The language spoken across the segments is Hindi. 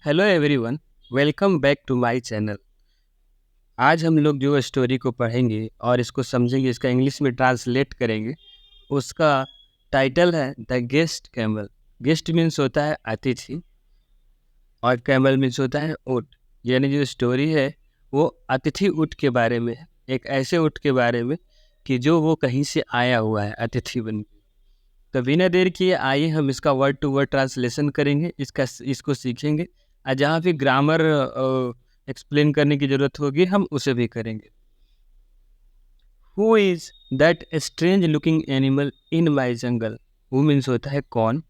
Hello everyone, welcome back to my channel. आज हम लोग जो स्टोरी को पढ़ेंगे और इसको समझेंगे, इसका इंग्लिश में ट्रांसलेट करेंगे। उसका टाइटल है the guest camel. Guest means होता है अतिथि और कैमल मीन्स होता है ऊँट। यानी जो स्टोरी है वो अतिथि ऊँट के बारे में है, एक ऐसे ऊँट के बारे में कि जो वो कहीं से आया हुआ है अतिथि बन के। तो बिना देर किए आइए हम इसका वर्ड टू वर्ड ट्रांसलेशन करेंगे, इसको सीखेंगे और जहाँ भी ग्रामर एक्सप्लेन करने की ज़रूरत होगी हम उसे भी करेंगे। Who is that strange looking animal in my jungle. Who means होता है कौन।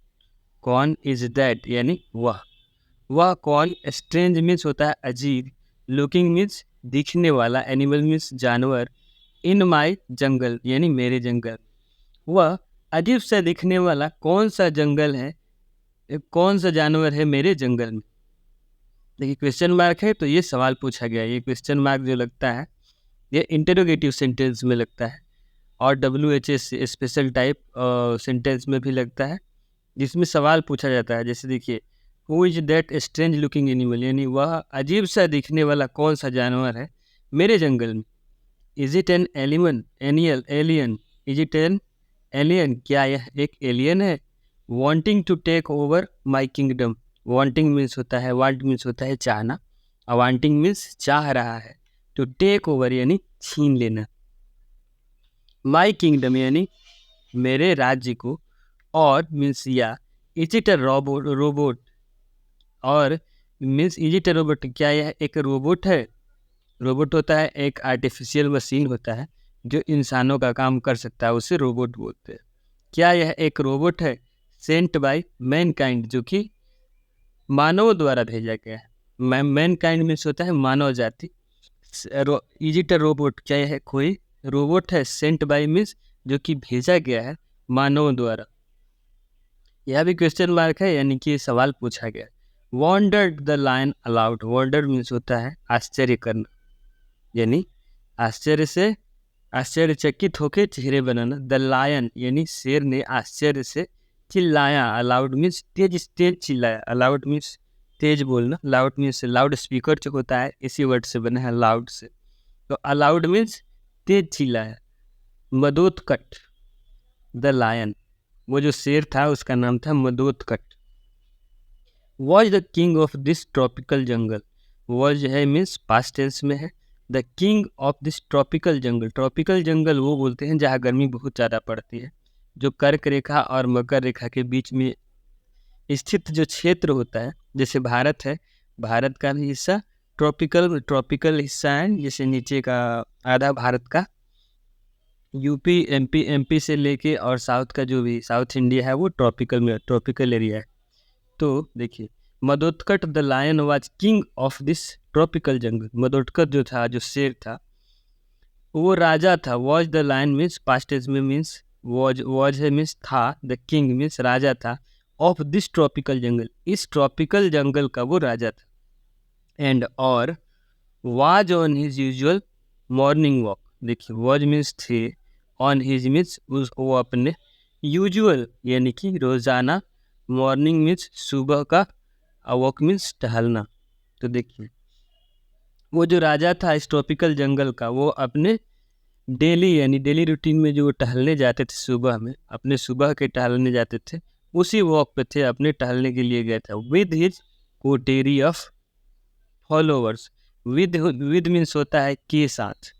कौन इज़ दैट यानी वह कौन। स्ट्रेंज मीन्स होता है अजीब। लुकिंग मीन्स दिखने वाला। एनिमल मीन्स जानवर। इन माई जंगल यानी मेरे जंगल। वह अजीब सा दिखने वाला कौन सा जंगल है, कौन सा जानवर है मेरे जंगल में। देखिए क्वेश्चन मार्क है तो ये सवाल पूछा गया। ये क्वेश्चन मार्क जो लगता है ये इंटरोगेटिव सेंटेंस में लगता है और WH स्पेशल टाइप सेंटेंस में भी लगता है जिसमें सवाल पूछा जाता है। जैसे देखिए, who is that strange looking animal यानी वह अजीब सा दिखने वाला कौन सा जानवर है मेरे जंगल में। Is it an alien. Is it an alien, क्या यह एक एलियन है। Wanting to take over my kingdom. Wanting means होता है, वांट मीन्स होता है चाहना और वांटिंग मीन्स चाह रहा है। टू टेक ओवर यानी छीन लेना। माय किंगडम यानी मेरे राज्य को। और मीन्स या इज इट अ रोबोट। और means is it a robot, क्या यह एक रोबोट है। रोबोट होता है एक आर्टिफिशियल मशीन होता है जो इंसानों का काम कर सकता है, उसे रोबोट बोलते हैं। क्या यह एक रोबोट है सेंट बाय मैनकाइंड, जो कि मानव द्वारा भेजा गया है। मैनकाइंड मीन्स होता है मानव जाति। इज इट अ रोबोट, क्या यह कोई रोबोट है। सेंट बाय मीन्स जो कि भेजा गया है मानव द्वारा। यह भी क्वेश्चन मार्क है यानी कि सवाल पूछा गया। Wondered the lion aloud. Wondered means होता है आश्चर्य करना, यानी आश्चर्य से आश्चर्यचकित होकर चेहरे बनाना। द लायन यानी शेर ने आश्चर्य से चिल्लाया। अलाउड मीन्स तेज तेज चिल्लाया। अलाउड मीन्स तेज बोलना। लाउड मीन्स लाउड स्पीकर जो होता है इसी वर्ड से बना है, लाउड से। तो अलाउड मीन्स तेज चिल्लाया। मदोत्कट द लायन, वो जो शेर था उसका नाम था Madotkat. Was the king of this tropical jungle. Was है मीन्स पास्ट टेंस में है। The king of this tropical jungle. Tropical jungle वो बोलते हैं जहाँ गर्मी बहुत ज़्यादा पड़ती है, जो कर्क रेखा और मकर रेखा के बीच में स्थित जो क्षेत्र होता है। जैसे भारत है, भारत का भी हिस्सा ट्रॉपिकल हिस्सा है। जैसे नीचे का आधा भारत का यूपी एमपी से लेके और साउथ का जो भी साउथ इंडिया है वो ट्रॉपिकल एरिया है। तो देखिए, Madotkat the lion was king of this tropical jungle. Madotkat जो था, जो शेर था, वो राजा था। Was the lion means past tense में मीन्स वॉज है मीन्स था। द किंग मीन्स राजा था। ऑफ दिस ट्रॉपिकल जंगल, इस ट्रॉपिकल जंगल का वो राजा था। एंड और was on his usual morning walk. देखिए, वॉज मीन्स थे, ऑन हिज मीन्स वो अपने, यूजुअल यानी कि रोजाना, मॉर्निंग मीन्स सुबह का, वॉक मीन्स टहलना। तो देखिए, वो जो राजा था इस ट्रॉपिकल जंगल का, वो अपने डेली यानी डेली रूटीन में जो टहलने जाते थे सुबह में, अपने सुबह के टहलने जाते थे, उसी वॉक पे थे, अपने टहलने के लिए गए थे with his coterie of followers. With means होता है के साथ।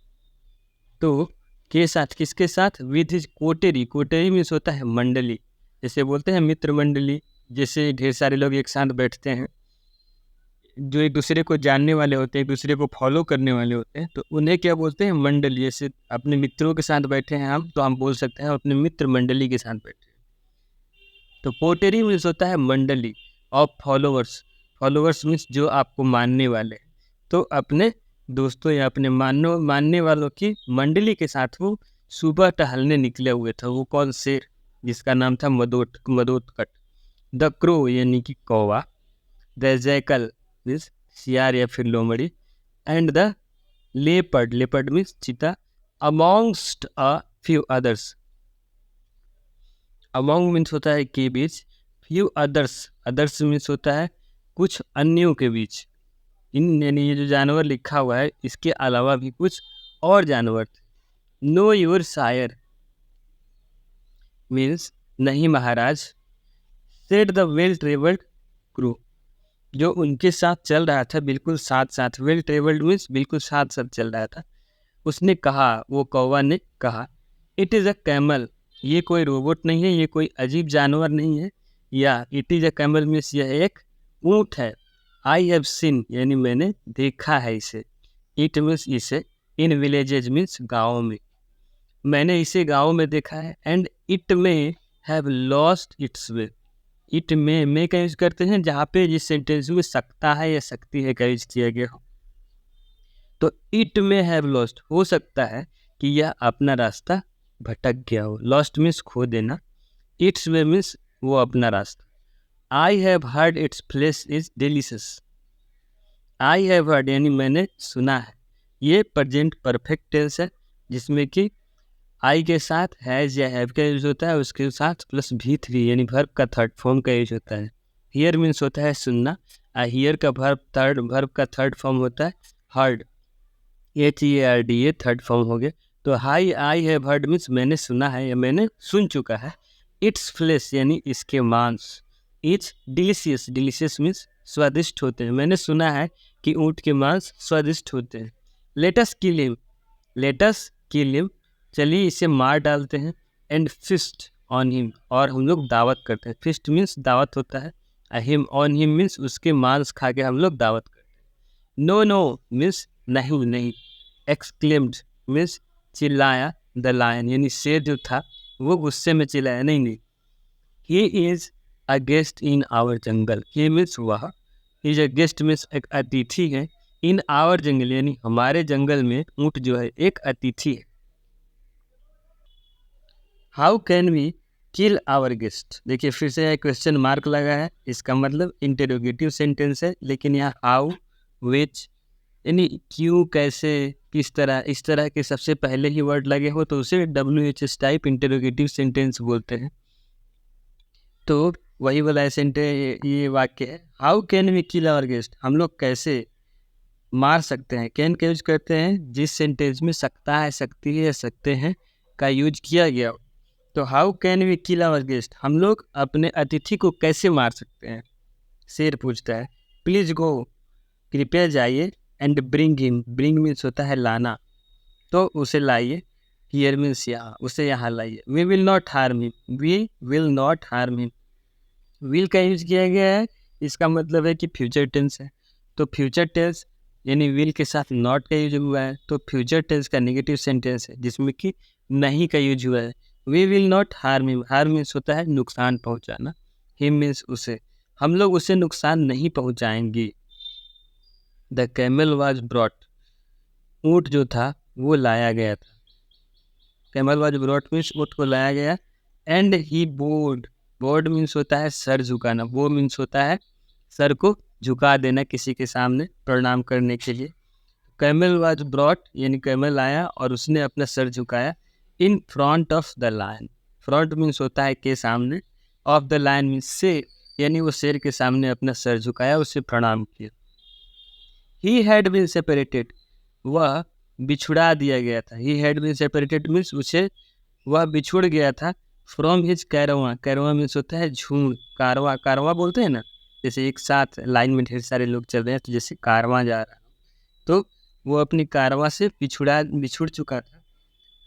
तो के साथ किसके साथ, with his coterie. Coterie means होता है मंडली, जैसे बोलते हैं मित्र मंडली। जैसे ढेर सारे लोग एक साथ बैठते हैं जो एक दूसरे को जानने वाले होते हैं, एक दूसरे को फॉलो करने वाले होते हैं, तो उन्हें क्या बोलते हैं, मंडली। जैसे अपने मित्रों के साथ बैठे हैं हम, तो हम बोल सकते हैं अपने मित्र मंडली के साथ बैठे हैं। तो कोटेरी मीन्स होता है मंडली ऑफ फॉलोवर्स। फॉलोवर्स मीन्स जो आपको मानने वाले। तो अपने दोस्तों या अपने मानने वालों की मंडली के साथ वो सुबह टहलने निकले हुए थे। वो कौन, शेर, जिसका नाम था मदोत्कट। द क्रो यानी कि कौवा। द जैकल मीन्स सियार या फिर लोमड़ी। एंड द लेपर्ड मीन्स चीता। Amongst a few others. Among means होता है के बीच। फ्यू अदर्स मीन्स होता है कुछ अन्यों के बीच। इन यानी ये जो जानवर लिखा हुआ है इसके अलावा भी कुछ और जानवर थे। नो योर शायर मीन्स नहीं महाराज। Said the well travelled crew, जो उनके साथ चल रहा था बिल्कुल साथ साथ, वेल ट्रेवल्ड मीन्स बिल्कुल साथ साथ चल रहा था, उसने कहा, वो कौवा ने कहा, इट इज़ अ कैमल, ये कोई रोबोट नहीं है, ये कोई अजीब जानवर नहीं है, या it is a camel means यह एक ऊँट है। आई हैव सीन यानी मैंने देखा है इसे, इट मीन्स इसे, इन विलेजेज मीन्स गाँव में, मैंने इसे गाँव में देखा है, एंड इट में have lost its way. It में का यूज करते हैं जहाँ पे जिस सेंटेंस में सकता है या सकती है का यूज किया गया हो। तो इट में हैव लॉस्ट, हो सकता है कि यह अपना रास्ता भटक गया हो। लॉस्ट मीन्स खो देना, इट्स वे मीन्स वो अपना रास्ता। I have heard its place is delicious. I have heard यानी मैंने सुना है, ये प्रेजेंट परफेक्ट टेंस है जिसमें कि आई के साथ हैज़ या हैव का यूज होता है, उसके साथ प्लस V3 यानी वर्ब का थर्ड फॉर्म का यूज होता है। हियर मीन्स होता है सुनना, हियर का वर्ब का थर्ड फॉर्म होता है हर्ड, HERD, ये थर्ड फॉर्म हो गया। तो आई हैव हर्ड मीन्स मैंने सुना है या मैंने सुन चुका है। इट्स फ्लेश यानी इसके मांस, इट्स डिलीशियस, डिलीशियस मीन्स स्वादिष्ट होते हैं, मैंने सुना है कि ऊँट के मांस स्वादिष्ट होते हैं। Let's kill him, let's kill him, चलिए इसे मार डालते हैं, एंड फिस्ट ऑन हिम, और हम लोग दावत करते हैं। फिस्ट मीन्स दावत होता है, हिम ऑन हिम मीन्स उसके मांस खा के हम लोग दावत करते हैं। नो नो मीन्स नहीं नहीं, एक्सक्लेम्ड मीन्स चिल्लाया, द लायन यानी शेर जो था वो गुस्से में चिल्लाया, नहीं नहीं, he is a guest in our jungle, he means वह, इज अ गेस्ट मीन्स एक अतिथि है, इन आवर जंगल यानी हमारे जंगल में ऊँट जो है एक अतिथि है। How can we kill our guest, देखिए फिर से यह क्वेश्चन मार्क लगा है, इसका मतलब इंटेरोगेटिव सेंटेंस है, लेकिन यहाँ हाउ, विच यानी क्यों, कैसे, किस तरह, इस तरह के सबसे पहले ही वर्ड लगे हो तो उसे WHS टाइप इंटेरोगेटिव सेंटेंस बोलते हैं। तो वही वाला ये वाक्य है, how can we kill our guest, हम लोग कैसे मार सकते हैं। कैन का यूज करते हैं जिस सेंटेंस में सकता है, सकती है या सकते हैं का यूज किया गया हो। तो how can we kill our guest, हम लोग अपने अतिथि को कैसे मार सकते हैं। शेर पूछता है, प्लीज गो, कृपया जाइए, and bring him, bring means होता है लाना, तो उसे लाइए, हियर मीन्स यहाँ, उसे यहाँ लाइए। We will not harm him, we will not harm him, will का यूज किया गया है, इसका मतलब है कि फ्यूचर टेंस है, तो फ्यूचर टेंस यानी विल के साथ नॉट का यूज हुआ है, तो फ्यूचर टेंस का नेगेटिव सेंटेंस है जिसमें कि नहीं का यूज हुआ है। We will not harm him, harm means होता है नुकसान पहुंचाना, हिम मीन्स उसे, हम लोग उसे नुकसान नहीं पहुंचाएंगे। द कैमल वाज ब्रॉट, ऊँट जो था वो लाया गया था, कैमल वाज ब्रॉट मीन्स ऊँट को लाया गया, and he board, board means होता है सर झुकाना, वो मीन्स होता है सर को झुका देना किसी के सामने प्रणाम करने के लिए। कैमल वाज ब्रॉट यानी कैमल आया और उसने अपना सर झुकाया, in front of the lion, front means होता है के सामने, ऑफ द लायन मीन्स शेर, यानी वो शेर के सामने अपना सर झुकाया, उसे प्रणाम किया। ही हैड बीन सेपरेटेड, वह बिछुड़ा दिया गया था, he had been separated means उसे वह बिछुड़ गया था, from his caravan, caravan means होता है झुंड, कारवा, कारवा बोलते हैं ना, जैसे एक साथ लाइन में ढेर सारे लोग चल रहे हैं तो जैसे कारवा जा रहा है, तो वो अपनी कारवा से बिछुड़ चुका था।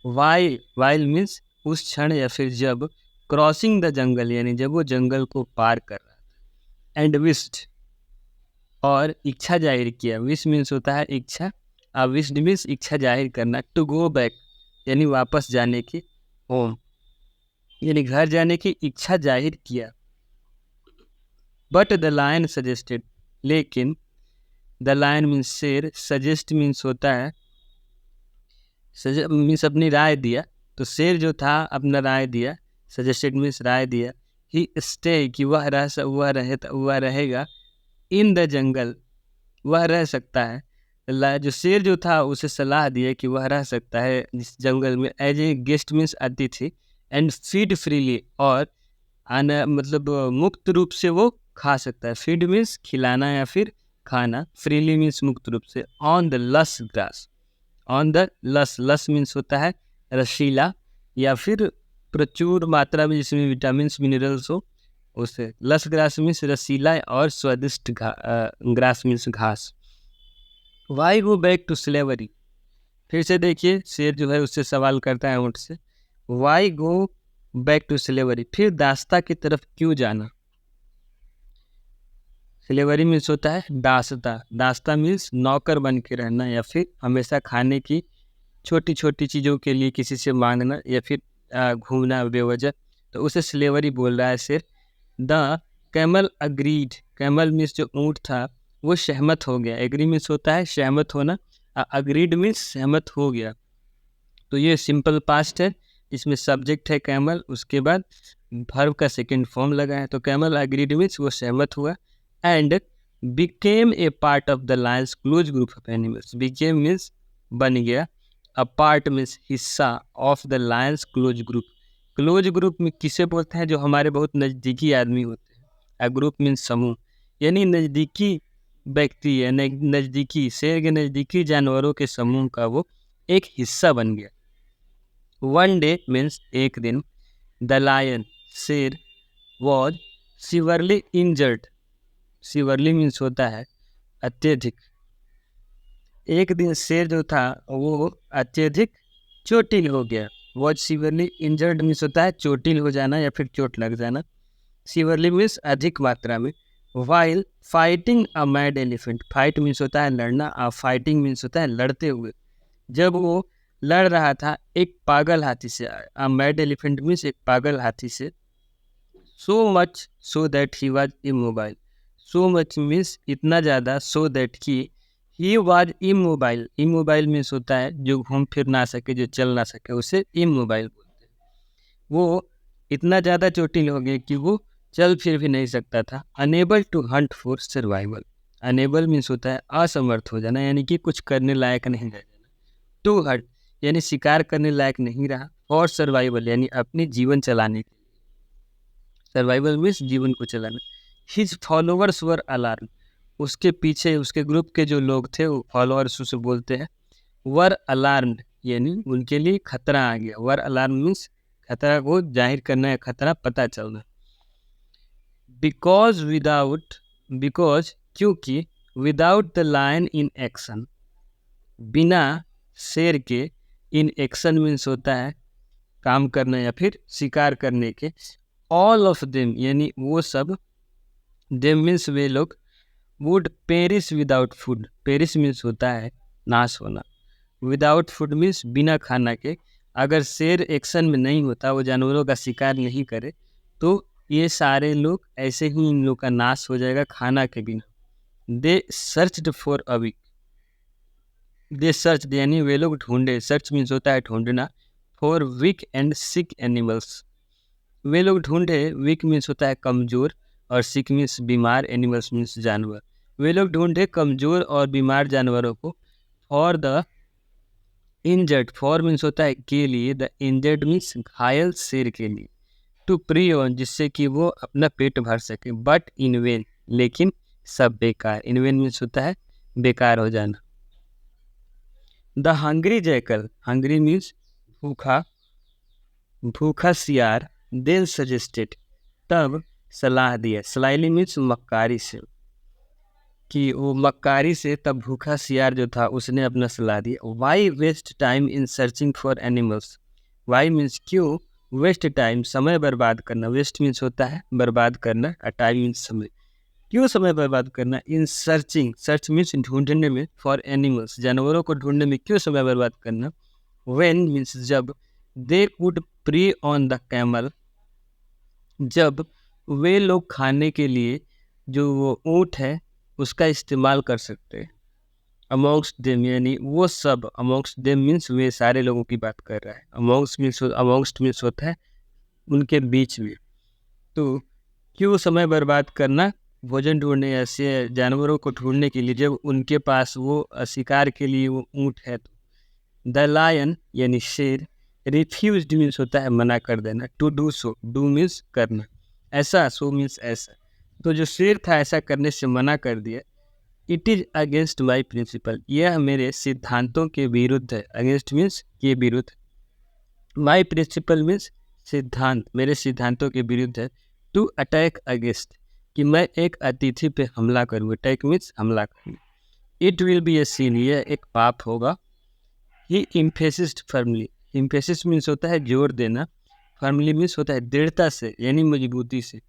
वाइल मीन्स उस क्षण या फिर जब, क्रॉसिंग द जंगल यानी जब वो जंगल को पार कर रहा था, एंड विस्ड और इच्छा जाहिर किया, विश मीन्स होता है इच्छा, विस्ड मीन्स इच्छा जाहिर करना, टू गो बैक यानी वापस जाने की, होम यानी घर जाने की इच्छा जाहिर किया। बट द लायन सजेस्टेड, लेकिन द लायन मीन्स शेर, सजेस्ट मीन्स होता है मीन्स अपनी राय दिया, तो शेर जो था अपना राय दिया, सजेस्टेड मीन्स राय दिया। ही स्टे कि वह रहेगा, इन द जंगल वह रह सकता है, जो शेर जो था उसे सलाह दिया कि वह रह सकता है इस जंगल में एज ए गेस्ट मीन्स अतिथि, एंड फीड फ्रीली और मतलब मुक्त रूप से वो खा सकता है। फीड मीन्स खिलाना या फिर खाना। फ्रीली मीन्स मुक्त रूप से। ऑन द लस ग्रास, ऑन द लस, लस मीन्स होता है रसीला या फिर प्रचुर मात्रा में जिसमें विटामिन मिनरल्स हो, उसे। लस ग्रास मीन्स रसीला और स्वादिष्ट ग्रास मीन्स घास। Why go back to slavery, फिर से देखिए शेर जो है उससे सवाल करता है ऊँट से, why go back to slavery, फिर दास्ता की तरफ क्यों जाना। स्लेवरी मीन्स होता है दासता, दासता मीन्स नौकर बन के रहना या फिर हमेशा खाने की छोटी छोटी चीज़ों के लिए किसी से मांगना या फिर घूमना बेवजह, तो उसे स्लेवरी बोल रहा है सिर्फ। The camel agreed, camel means जो ऊँट था वो सहमत हो गया। एग्री मीन्स होता है सहमत होना, अग्रीड मीन्स सहमत हो गया। तो ये सिंपल पास्ट है, इसमें सब्जेक्ट है कैमल, उसके बाद वर्ब का सेकंड फॉर्म लगा है। तो कैमल अग्रीड मीन्स वो सहमत हुआ। And became a part of the Lions close group of animals, became means बन गया, अ पार्ट मीन्स हिस्सा, of the Lions close group. Close group में किसे बोलते हैं, जो हमारे बहुत नज़दीकी आदमी होते हैं। अ ग्रुप मीन्स समूह, यानी नज़दीकी व्यक्ति है, नज़दीकी शेर के नज़दीकी जानवरों के समूह का वो एक हिस्सा बन गया। वन डे मीन्स एक दिन, द लायन शेर वॉज सीवरली इंजर्ड, सीवरली मीन्स होता है अत्यधिक। एक दिन शेर जो था वो अत्यधिक चोटिल हो गया। वॉज सीवरली इंजर्ड मीन्स होता है चोटिल हो जाना या फिर चोट लग जाना। सीवरली मीन्स अधिक मात्रा में। While fighting a mad elephant, fight means होता है लड़ना, फाइटिंग मीन्स होता है लड़ते हुए। जब वो लड़ रहा था एक पागल हाथी से, अ मैड एलिफेंट मीन्स एक पागल हाथी से। So much so that he was immobile, so much means इतना ज़्यादा, सो दैट कि he was immobile, immobile means होता है जो घूम फिर ना सके, जो चल ना सके, उसे इमोबाइल बोलते हैं। वो इतना ज़्यादा चोटिल हो गया कि वो चल फिर भी नहीं सकता था। Unable to hunt for survival, unable means होता है असमर्थ हो जाना, यानी कि कुछ करने लायक नहीं रह जाना। टू हंट यानी शिकार करने लायक नहीं रहा। फॉर सर्वाइवल यानी अपने जीवन चलाने के लिए, सर्वाइवल मीन्स जीवन को चलाना। हिज फॉलोअर्स वर अलार्म, उसके पीछे उसके ग्रुप के जो लोग थे वो फॉलोअर्स उसे बोलते हैं। वर अलार्म्ड यानी उनके लिए खतरा आ गया। वर अलार्म मीन्स खतरा को जाहिर करना या खतरा पता चलना। बिकॉज विदाउट, बिकॉज क्योंकि, without the lion in action, बिना शेर के, इन एक्शन मीन्स होता है काम करना या फिर शिकार करने के। ऑल ऑफ देम यानी वो सब, देम मीन्स वे लोग, would Paris without food, Paris means होता है नाश होना। विदाउट फूड मीन्स बिना खाना के। अगर शेर एक्शन में नहीं होता, वो जानवरों का शिकार नहीं करे, तो ये सारे लोग ऐसे ही इन लोग का नाश हो जाएगा खाना के बिना। They searched for a weak, they search यानी वे लोग ढूंढे, सर्च मीन्स होता है ढूंढना, for weak and sick animals, वे लोग ढूंढे। वीक मीन्स होता है कमज़ोर और सिक मीन्स बीमार, एनिमल्स मीन्स जानवर। वे लोग ढूंढे कमज़ोर और बीमार जानवरों को। For the injured, for means होता है के लिए, द इंजर्ड मीन्स घायल शेर के लिए। टू प्री ऑन जिससे कि वो अपना पेट भर सके। बट इन वेन लेकिन सब बेकार, इन वेन मीन्स होता है बेकार हो जाना। The hungry jackal, hungry means भूखा, भूखा सियार। देन सजेस्टेड तब सलाह दिया, स्लाइली मीन्स मक्कारी से, कि वो मक्कारी से तब भूखा सियार जो था उसने अपना सलाह दिया। Why waste time in searching for animals, why means क्यों, वेस्ट टाइम समय बर्बाद करना, वेस्ट मीन्स होता है बर्बाद करना, और टाइम मीन्स समय, क्यों समय बर्बाद करना। इन सर्चिंग, सर्च मीन्स ढूंढने में, फॉर एनिमल्स जानवरों को ढूंढने में क्यों समय बर्बाद करना। व्हेन मीन्स जब, they could pre on the camel, जब वे लोग खाने के लिए जो वो ऊँट है उसका इस्तेमाल कर सकते हैं। अमॉन्ग्स्ट देम यानी वो सब, अमॉन्ग्स्ट देम मीन्स वे सारे लोगों की बात कर रहा है। अमॉन्ग्स्ट मीन्स होता है उनके बीच में। तो क्यों समय बर्बाद करना भोजन ढूंढने ऐसे जानवरों को ढूंढने के लिए, जब उनके पास वो शिकार के लिए वो ऊँट है। तो द लायन यानी शेर, रिफ्यूज्ड मीन्स होता है मना कर देना। To do so, do means करना, ऐसा, सो मीन्स ऐसा। तो जो शेर था ऐसा करने से मना कर दिया। It is against my principle, यह मेरे सिद्धांतों के विरुद्ध है। अगेंस्ट मीन्स के विरुद्ध, माई प्रिंसिपल मीन्स सिद्धांत, मेरे सिद्धांतों के विरुद्ध है। टू अटैक अगेंस्ट, कि मैं एक अतिथि पे हमला करूँ। अटैक मीन्स हमला करूँ। It will be a sin, यह एक पाप होगा। He emphasised firmly, emphasis means होता है जोर देना, फर्मली मीन्स होता है दृढ़ता से यानी मजबूती से।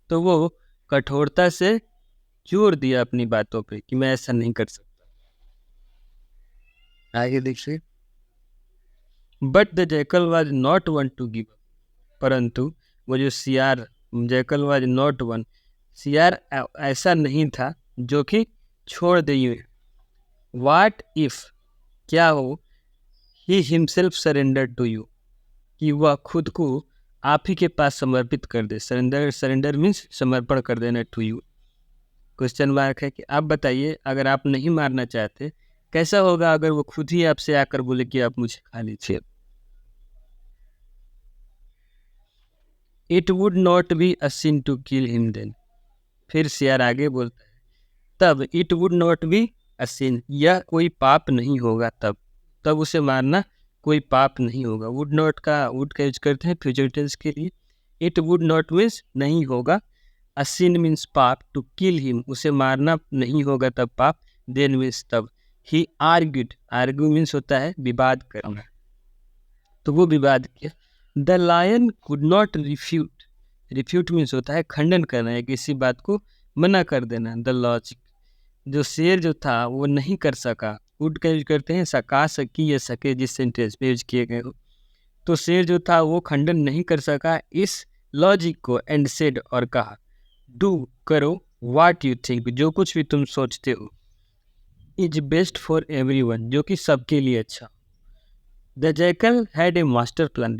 तो वो कठोरता से जोर दिया अपनी बातों पे कि मैं ऐसा नहीं कर सकता। आगे देखिए। But the jackal was not one two give up, परंतु वो जो सियार, जैकल वाज नॉट वन, सियार ऐसा नहीं था जो कि छोड़ दे। वाट इफ, क्या हो, he himself surrender to you, कि वह खुद को आप ही के पास समर्पित कर दे। सरेंडर, सरेंडर मीन्स समर्पण कर देना, टू यू। क्वेश्चन मार्क है कि आप बताइए अगर आप नहीं मारना चाहते कैसा होगा अगर वो खुद ही आपसे आकर बोले कि आप मुझे खा लीजिए। It would not be a sin to kill him then, फिर सियार आगे बोलता है तब it would not be a sin, यह कोई पाप नहीं होगा, तब उसे मारना कोई पाप नहीं होगा। वुड नॉट का, वुड का यूज करते हैं फ्यूचर टेंस के लिए। इट वुड नॉट मीन्स नहीं होगा, अ सिन मीन्स पाप, टू किल हिम उसे मारना नहीं होगा तब पाप, देन मीन्स तब। ही आर्ग्यूड, आर्ग्यू मीन्स होता है विवाद करना, तो वो विवाद किया। The lion could not refute, refute means होता है खंडन करना या किसी बात को मना कर देना। द लॉजिक, जो शेर जो था वो नहीं कर सका। कुड का यूज करते हैं सका, सकी या सके जिस सेंटेंस पे यूज किए गए हो। तो शेर जो था वो खंडन नहीं कर सका इस लॉजिक को, एंड सेड और कहा, डू करो, व्हाट यू थिंक जो कुछ भी तुम सोचते हो, इज बेस्ट फॉर एवरीवन जो कि सबके लिए अच्छा। The jackal had a master plan,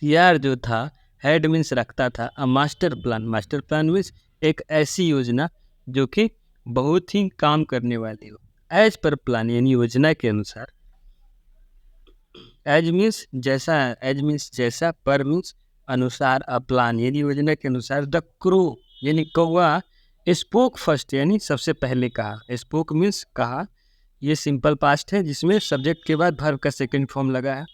सियार जो था, हैड मीन्स रखता था, a master plan, master plan means एक ऐसी योजना जो कि बहुत ही काम करने वाली हो। एज पर प्लान यानी योजना के अनुसार, एज मीन्स जैसा, एज मीन्स जैसा, पर मीन्स अनुसार, अ प्लान यानी योजना के अनुसार। द क्रो यानी कौवा, स्पोक फर्स्ट यानी सबसे पहले कहा, स्पोक मीन्स कहा, ये सिंपल पास्ट है जिसमें सब्जेक्ट के बाद वर्ब का सेकंड फॉर्म लगा है।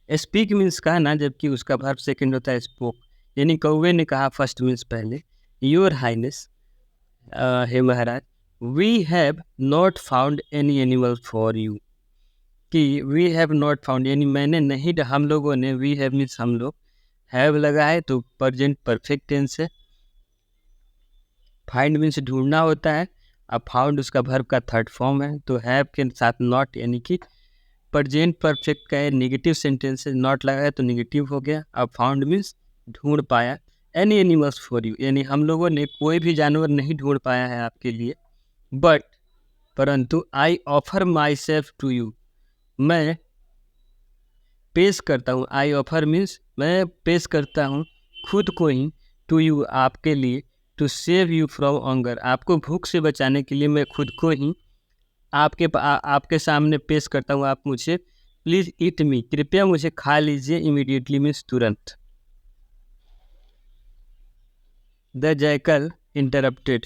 स्पीक मीन्स कहना जबकि उसका वर्ब सेकंड होता है स्पोक, यानी कौवे ने कहा फर्स्ट मीन्स पहले। योर हाइनेस, हे महाराज, we have not found any animal for you, कि वी हैव नॉट फाउंड यानी मैंने नहीं, हम लोगों ने, वी हैव मीन्स हम लोग, हैव लगा है तो प्रेजेंट परफेक्ट टेंस है। फाइंड मीन्स ढूंढना होता है, अब फाउंड उसका वर्ब का थर्ड फॉर्म है, तो हैव के साथ नॉट यानी कि प्रेजेंट परफेक्ट का नेगेटिव सेंटेंस है, नॉट लगा है तो नेगेटिव हो गया। अब फाउंड मीन्स ढूंढ पाया। एनी एनिमल्स फॉर यू यानी हम लोगों ने कोई भी जानवर नहीं ढूंढ पाया है आपके लिए। बट परंतु, I offer myself to you, मैं पेश करता हूँ, आई ऑफर मीन्स मैं पेश करता हूँ खुद को ही, टू यू आपके लिए, to save you from hunger आपको भूख से बचाने के लिए मैं खुद को ही आपके सामने पेश करता हूँ, आप मुझे प्लीज़ ईट मी, कृपया मुझे खा लीजिए, इमीडिएटली मीन्स तुरंत। The jackal interrupted,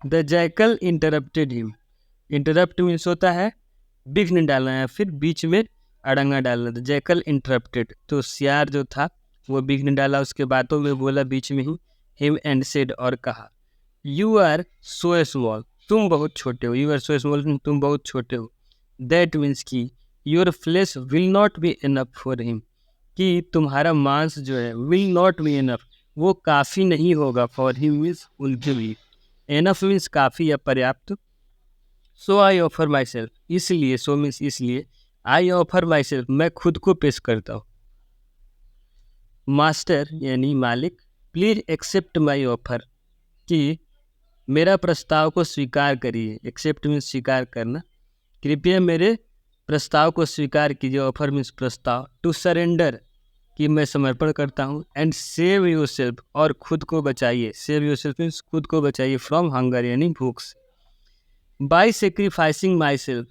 the jackal interrupted him, interrupt means होता है विघ्न डालना या फिर बीच में अड़ंगा डालना। द जैकल इंटरप्टेड, तो सियार जो था वो विघ्न डाला, उसके बातों में बोला बीच में ही। हिम एंड सेड और कहा, यू आर सो स्मॉल, तुम बहुत छोटे हो, यू आर सो स्मॉल तुम बहुत छोटे हो। दैट मीन्स की your flesh will not be enough for him, कि तुम्हारा मांस जो है विल नॉट बी इनफ, वो काफ़ी नहीं होगा, फॉर हिम मीन्स उनके लिए, इनफ मीन्स काफ़ी या पर्याप्त। सो आई ऑफर माई सेल्फ, इसलिए, सो मीन्स इसलिए, आई ऑफर माई सेल्फ मैं खुद को पेश करता हूँ। मास्टर यानी मालिक, प्लीज एक्सेप्ट माई ऑफर, कि मेरा प्रस्ताव को स्वीकार करिए। एक्सेप्ट मीन्स स्वीकार करना, कृपया मेरे प्रस्ताव को स्वीकार कीजिए, ऑफर मीन्स प्रस्ताव। टू सरेंडर, कि मैं समर्पण करता हूँ। एंड सेव योर सेल्फ, और खुद को बचाइए, सेव योर सेल्फ मीन्स खुद को बचाइए, फ्रॉम हंगर यानी भूख से। बाई सेक्रीफाइसिंग माई सेल्फ,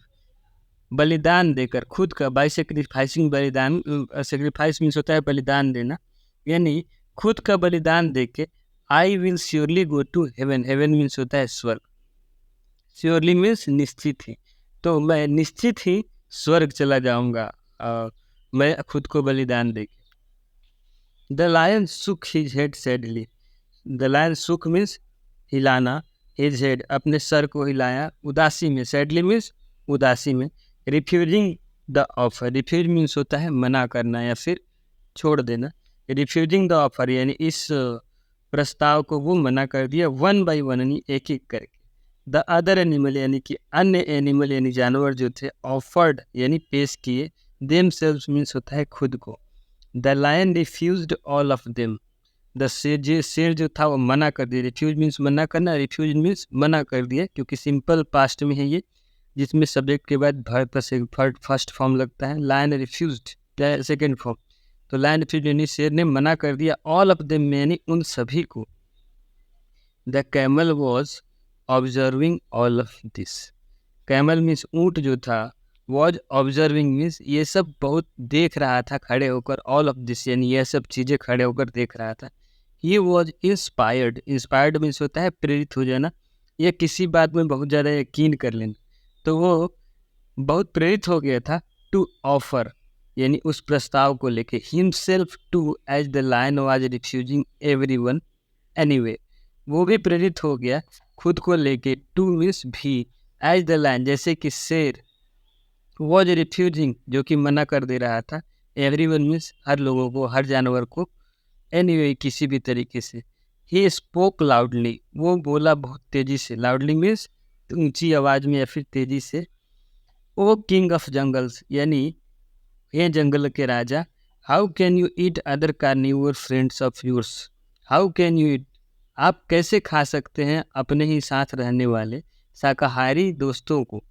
बलिदान देकर खुद का, बाई सेक्रीफाइसिंग बलिदान, सेक्रीफाइस मीन्स होता है बलिदान देना, यानी खुद का बलिदान देके I will surely go to heaven. Heaven means होता है स्वर्ग, श्योरली मीन्स निश्चित ही, तो मैं निश्चित ही स्वर्ग चला जाऊंगा मैं खुद को बलिदान देके। The lion shook his head sadly. The lion shook means हिलाना, हिज हेड अपने सर को हिलाया उदासी में, सैडली मीन्स उदासी में। Refusing the offer, refuse means होता है मना करना या फिर छोड़ देना। रिफ्यूजिंग द ऑफर यानी इस प्रस्ताव को वो मना कर दिया, वन बाई वन यानी एक एक करके। द अदर एनिमल यानी कि अन्य एनिमल यानी जानवर जो थे, ऑफर्ड यानी पेश किए, देम सेल्व्स मीन्स होता है खुद को। The lion refused all of them. The शेर जो था वो मना कर दिया, रिफ्यूज मीन्स मना करना, रिफ्यूज मीन्स मना कर दिया, क्योंकि सिंपल पास्ट में है ये, जिसमें सब्जेक्ट के बाद वर्ब का फर्स्ट फॉर्म लगता है। लायन रिफ्यूज्ड सेकेंड फॉर्म, तो लायन रिफ्यूज यानी शेर ने मना कर दिया, ऑल ऑफ देम यानी उन सभी को। The camel was observing all of this. Camel means ऊँट जो था, वॉज ऑब्जर्विंग मीन्स ये सब बहुत देख रहा था खड़े होकर, ऑल ऑफ दिस यानी यह सब चीज़ें खड़े होकर देख रहा था। He was inspired, inspired means होता है प्रेरित हो जाना या किसी बात में बहुत ज़्यादा यकीन कर लेना, तो वो बहुत प्रेरित हो गया था। टू ऑफर यानी उस प्रस्ताव को लेके, himself too as the lion was refusing everyone anyway, वो भी प्रेरित हो गया खुद को लेके। टू मीन्स भी, एज द लायन जैसे कि शेर, वॉज रिफ्यूजिंग जो कि मना कर दे रहा था, एवरीवन मीन्स हर लोगों को, हर जानवर को, एनीवे किसी भी तरीके से। ही स्पोक लाउडली, वो बोला बहुत तेजी से, लाउडली मीन्स ऊंची आवाज में या फिर तेजी से। ओ किंग ऑफ जंगल्स यानी ये जंगल के राजा, how can you eat other carnivore friends of yours. How can you eat, आप कैसे खा सकते हैं अपने ही साथ रहने वाले शाकाहारी दोस्तों को।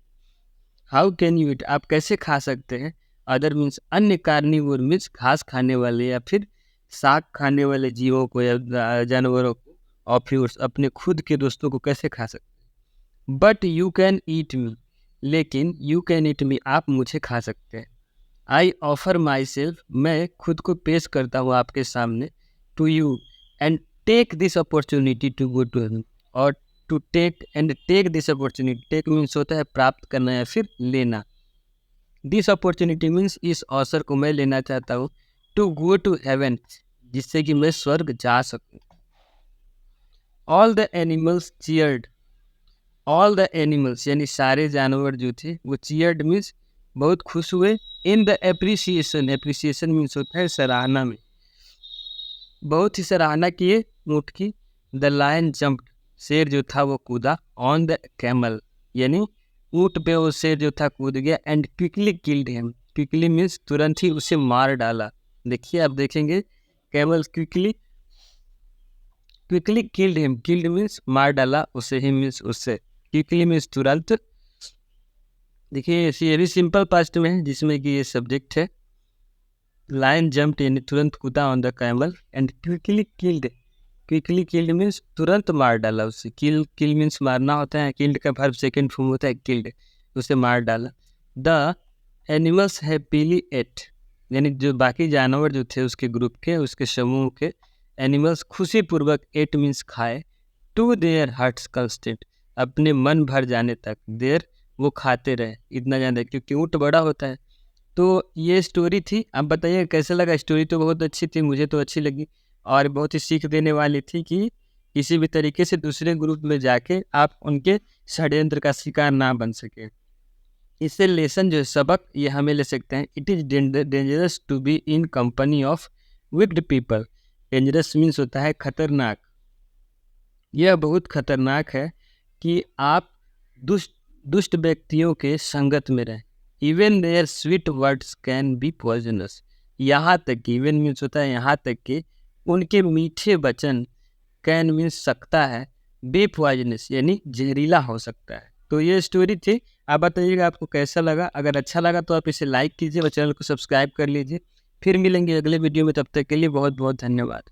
हाउ कैन यू ईट, आप कैसे खा सकते हैं, अदर मीन्स अन्य, कार्निवोर मीन्स घास खाने वाले या फिर साग खाने वाले जीवों को या जानवरों को, ऑफ योर्स अपने खुद के दोस्तों को कैसे खा सकते हैं। बट यू कैन ईट मी, लेकिन यू कैन ईट मी आप मुझे खा सकते हैं। आई ऑफर माई सेल्फ, मैं खुद को पेश करता हूँ आपके सामने, to you and take this opportunity to go to heaven, और to take and take this opportunity, take means होता है प्राप्त करना या फिर लेना। दिस अपॉर्चुनिटी मीन्स इस अवसर को मैं लेना चाहता हूँ, टू गो टू हेवन जिससे कि मैं स्वर्ग जा सकूँ। All the animals cheered, all the animals यानी सारे जानवर जो थे वो चीयर्ड मीन्स बहुत खुश हुए, in the appreciation, appreciation means होता है सराहना में, बहुत ही सराहना किए ऊँट की। द लायन जंप्ड, शेर जो था वो कूदा, ऑन द कैमल यानी ऊँट पे वो शेर जो था कूद गया, and quickly killed him, quickly means तुरंत ही उसे मार डाला। देखिए आप देखेंगे, camel quickly, quickly killed him, killed means मार डाला उसे, हिम मीन्स उससे, क्विकली मीन्स तुरंत। देखिए ये भी सिंपल पास्ट में है जिसमें कि ये सब्जेक्ट है। लायन जंप्ड यानी तुरंत कूदा, on the camel, and quickly killed, quickly killed means तुरंत मार डाला उसे, किल, किल मीन्स मारना होता है, किल्ड का वर्ब सेकेंड फॉर्म होता है किल्ड, उसे मार डाला। द एनिमल्स हैप्पीली एट, यानी जो बाकी जानवर जो थे उसके ग्रुप के, उसके समूह के, एनिमल्स खुशीपूर्वक, एट मीन्स खाए, टू देयर हार्ट्स कंस्टेंट अपने मन भर जाने तक, देर वो खाते रहे इतना ज़्यादा, क्योंकि ऊँट बड़ा होता है। तो ये स्टोरी थी, आप बताइए कैसा लगा। स्टोरी तो बहुत अच्छी थी, मुझे तो अच्छी लगी और बहुत ही सीख देने वाली थी कि किसी भी तरीके से दूसरे ग्रुप में जाके आप उनके षड्यंत्र का शिकार ना बन सके। इससे लेसन जो है, सबक ये हमें ले सकते हैं, it is dangerous to be in company of wicked people. Dangerous means होता है खतरनाक, यह बहुत खतरनाक है कि आप दुष्ट व्यक्तियों के संगत में रहें। Even their sweet words can be poisonous, यहाँ तक कि, इवन मीन्स होता है यहाँ तक कि उनके मीठे वचन, कैन मीन्स सकता है, बी पॉइजनस यानी जहरीला हो सकता है। तो ये स्टोरी थी, आप बताइएगा आपको कैसा लगा। अगर अच्छा लगा तो आप इसे लाइक कीजिए और चैनल को सब्सक्राइब कर लीजिए। फिर मिलेंगे अगले वीडियो में, तब तक के लिए बहुत बहुत धन्यवाद।